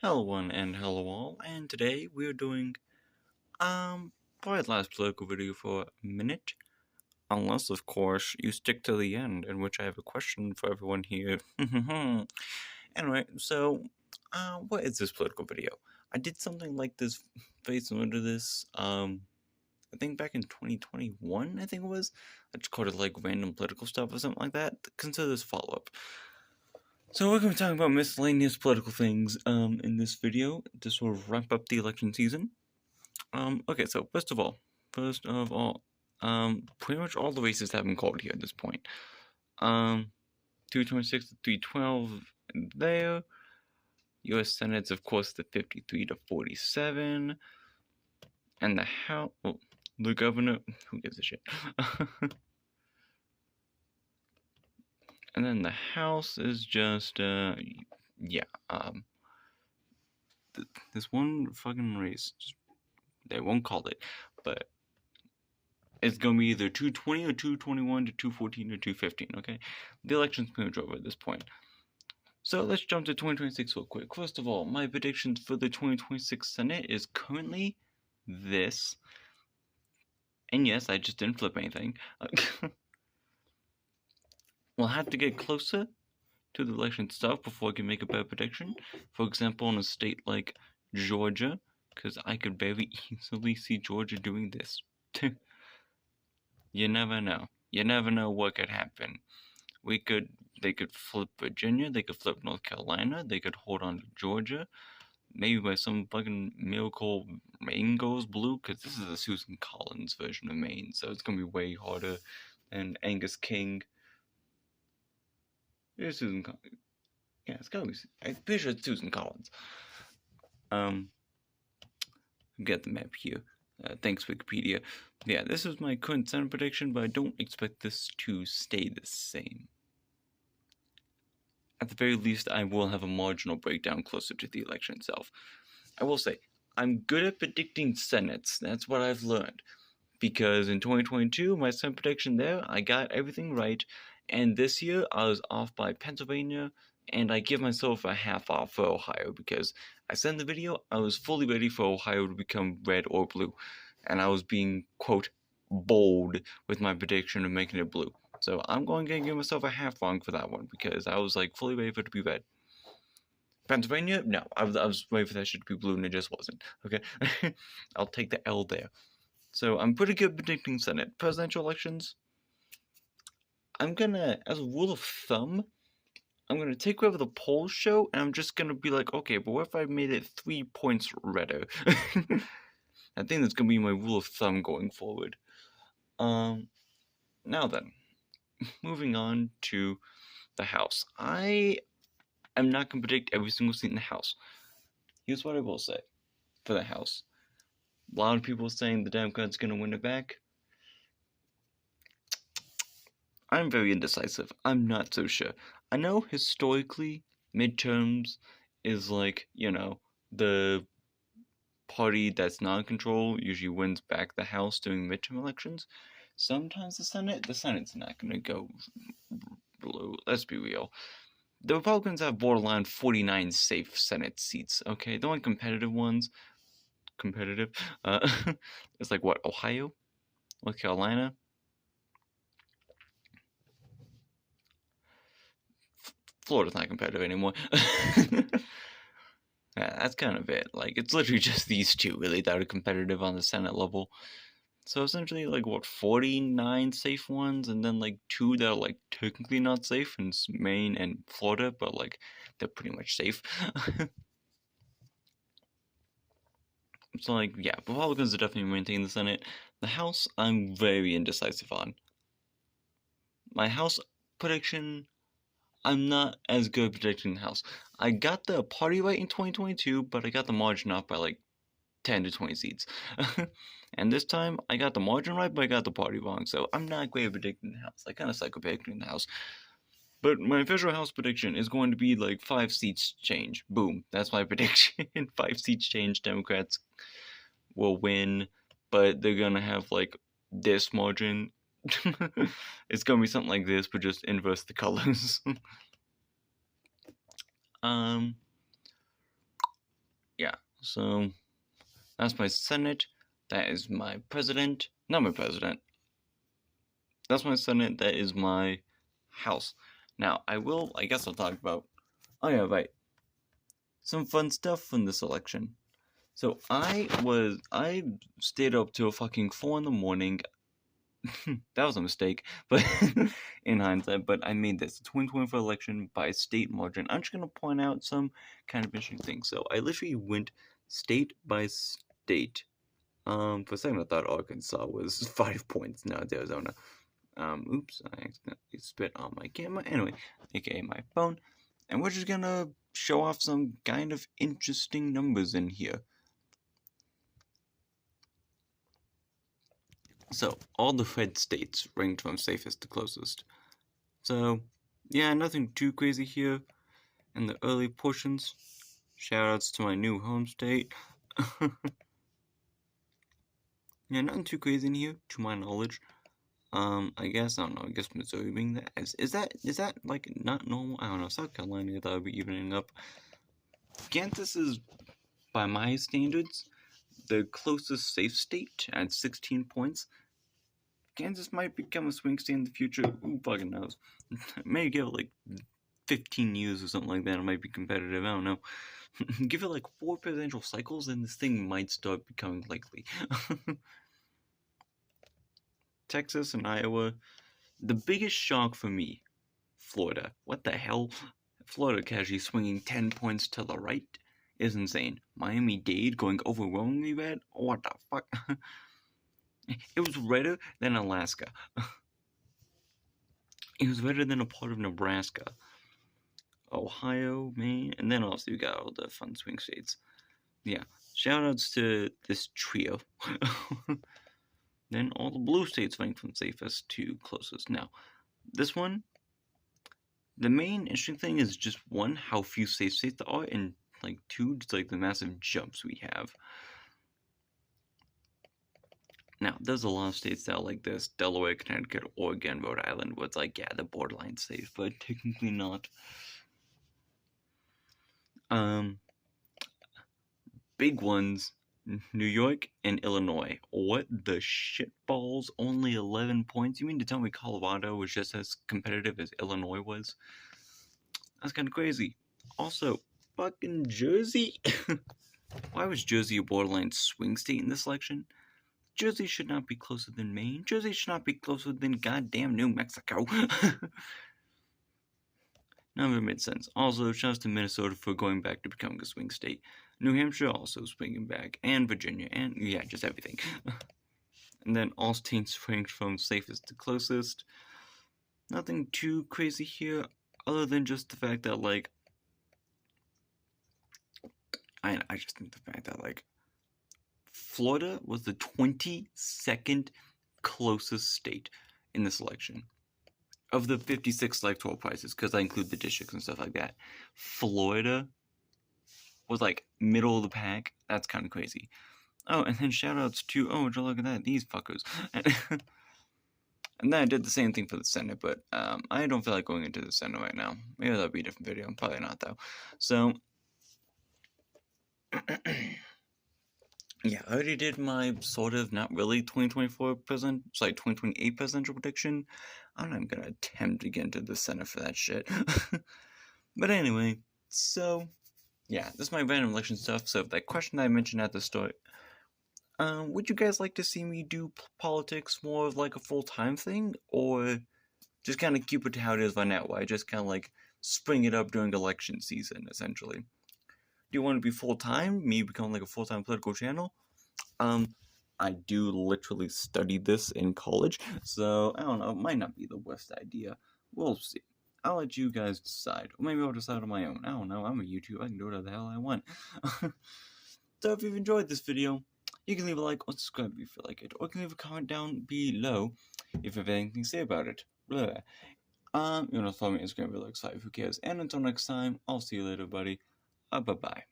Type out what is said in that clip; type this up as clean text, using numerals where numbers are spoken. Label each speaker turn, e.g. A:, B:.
A: Hello one and hello all, and today we're doing probably the last political video for a minute, unless of course you stick to the end, in which I have a question for everyone here. Anyway, so what is this political video? I did something like this, very similar to this, I think back in 2021, I think it was. I just called it like random political stuff or something like that. Consider this follow-up. So we're going to be talking about miscellaneous political things in this video. This will wrap up the election season. Okay, so first of all, pretty much all the races have been called here at this point. 226 to 312 there. U.S. Senate's, of course, the 53 to 47. And the House, well, the governor, who gives a shit? And then the House is just, this one fucking race, they won't call it, but it's gonna be either 220 or 221 to 214 or 215, okay? The election's pretty much over at this point. So let's jump to 2026 real quick. First of all, my predictions for the 2026 Senate is currently this. And yes, I just didn't flip anything. We'll have to get closer to the election stuff before I can make a better prediction. For example, in a state like Georgia, because I could very easily see Georgia doing this. You never know. You never know what could happen. They could flip Virginia, they could flip North Carolina, they could hold on to Georgia. Maybe by some fucking miracle Maine goes blue, because this is the Susan Collins version of Maine, so it's gonna be way harder than Angus King. Here's Susan Collins. Yeah, it's gotta be. I'm pretty sure it's Susan Collins. Get the map here. Thanks, Wikipedia. Yeah, this is my current Senate prediction, but I don't expect this to stay the same. At the very least, I will have a marginal breakdown closer to the election itself. I will say, I'm good at predicting Senates. That's what I've learned. Because in 2022, my Senate prediction there, I got everything right. And this year, I was off by Pennsylvania, and I give myself a half off for Ohio because I said in the video I was fully ready for Ohio to become red or blue. And I was being, quote, bold with my prediction of making it blue. So I'm going to give myself a half wrong for that one because I was like fully ready for it to be red. Pennsylvania, no, I was ready for that shit to be blue and it just wasn't. Okay, I'll take the L there. So I'm pretty good predicting Senate. Presidential elections, I'm gonna, as a rule of thumb, I'm gonna take whatever the polls show and I'm just gonna be like, okay, but what if I made it 3 points redder? I think that's gonna be my rule of thumb going forward. Now then, moving on to the House. I am not going to predict every single seat in the House. Here's what I will say for the House. A lot of people saying the Democrats going to win it back. I'm very indecisive. I'm not so sure. I know historically, midterms is like, the party that's not in control usually wins back the House during midterm elections. Sometimes the Senate's not going to go blue. Let's be real. The Republicans have borderline 49 safe Senate seats, okay? The only competitive ones, it's like what, Ohio? North Carolina? Florida's not competitive anymore. Yeah, that's kind of it. Like, it's literally just these two, really, that are competitive on the Senate level. So essentially, like, what, 49 safe ones, and then, like, 2 that are, like, technically not safe, in Maine and Florida, but, like, they're pretty much safe. So, like, yeah, Republicans are definitely maintaining the Senate. The House, I'm very indecisive on. My House prediction, I'm not as good at predicting the House. I got the party right in 2022, but I got the margin off by like 10 to 20 seats. And this time, I got the margin right, but I got the party wrong. So I'm not great at predicting the House. I kind of suck at predicting the House. But my official House prediction is going to be like 5 seats change. Boom. That's my prediction. 5 seats change. Democrats will win, but they're gonna have like this margin. It's gonna be something like this, but just inverse the colors. So that's my Senate. That is my president. Not my president. That's my Senate. That is my House. Now, I guess I'll talk about, oh yeah, right, some fun stuff from this election. So I stayed up till fucking 4 in the morning. That was a mistake, but in hindsight, but I made this 2024 election by state margin. I'm just gonna point out some kind of interesting things. So I literally went state by state. For a second I thought Arkansas was 5 points. No, it's Arizona. Oops, I accidentally spit on my camera. Anyway, aka my phone. And we're just gonna show off some kind of interesting numbers in here. So, all the red states ranked from safest to closest. So, yeah, nothing too crazy here in the early portions. Shoutouts to my new home state. Yeah, nothing too crazy in here, to my knowledge. I guess, I don't know, I guess Missouri being that. Is that, like, not normal? I don't know, South Carolina, I thought would be evening up. Kansas is, by my standards, the closest safe state at 16 points. Kansas might become a swing state in the future. Who fucking knows? Maybe give it like 15 years or something like that. It might be competitive. I don't know. Give it like 4 presidential cycles, and this thing might start becoming likely. Texas and Iowa. The biggest shock for me, Florida. What the hell? Florida casually swinging 10 points to the right is insane. Miami-Dade going overwhelmingly red? What the fuck? It was redder than Alaska. It was redder than a part of Nebraska. Ohio, Maine, and then also you got all the fun swing states. Yeah, shoutouts to this trio. Then all the blue states ranked from safest to closest. Now, this one, the main interesting thing is just one, how few safe states there are, and like two, just like the massive jumps we have. Now, there's a lot of states that are like this: Delaware, Connecticut, Oregon, Rhode Island, where it's like, yeah, they're borderline safe, but technically not. Big ones, New York and Illinois. What the shitballs? Only 11 points? You mean to tell me Colorado was just as competitive as Illinois was? That's kind of crazy. Also, fucking Jersey? Why was Jersey a borderline swing state in this election? Jersey should not be closer than Maine. Jersey should not be closer than goddamn New Mexico. None of it made sense. Also, shouts to Minnesota for going back to becoming a swing state. New Hampshire also swinging back, and Virginia, and yeah, just everything. And then all states ranked from safest to closest. Nothing too crazy here, other than just the fact that, like, I just think the fact that, like, Florida was the 22nd closest state in this election. Of the 56 electoral prices, because I include the districts and stuff like that, Florida was like middle of the pack. That's kind of crazy. Oh, and then shoutouts to, oh, would you look at that, these fuckers. And then I did the same thing for the Senate, but I don't feel like going into the Senate right now. Maybe that'll be a different video. Probably not, though. So, yeah, I already did my sort of not really 2024 sorry, 2028 presidential prediction. I'm not even gonna attempt to get into the Senate for that shit. But anyway, so yeah, this is my random election stuff. So that question I mentioned at the start, would you guys like to see me do politics more of like a full-time thing, or just kind of keep it to how it is right now, where I just kind of like spring it up during election season, essentially? Do you want to be full-time, me become like a full-time political channel? I do literally study this in college, so I don't know, it might not be the worst idea. We'll see. I'll let you guys decide. Or maybe I'll decide on my own. I don't know, I'm a YouTuber, I can do whatever the hell I want. So if you've enjoyed this video, you can leave a like or subscribe if you feel like it, or you can leave a comment down below if you have anything to say about it. Blah. You wanna follow me on Instagram, Relax5, who cares? And until next time, I'll see you later, buddy. Bye-bye.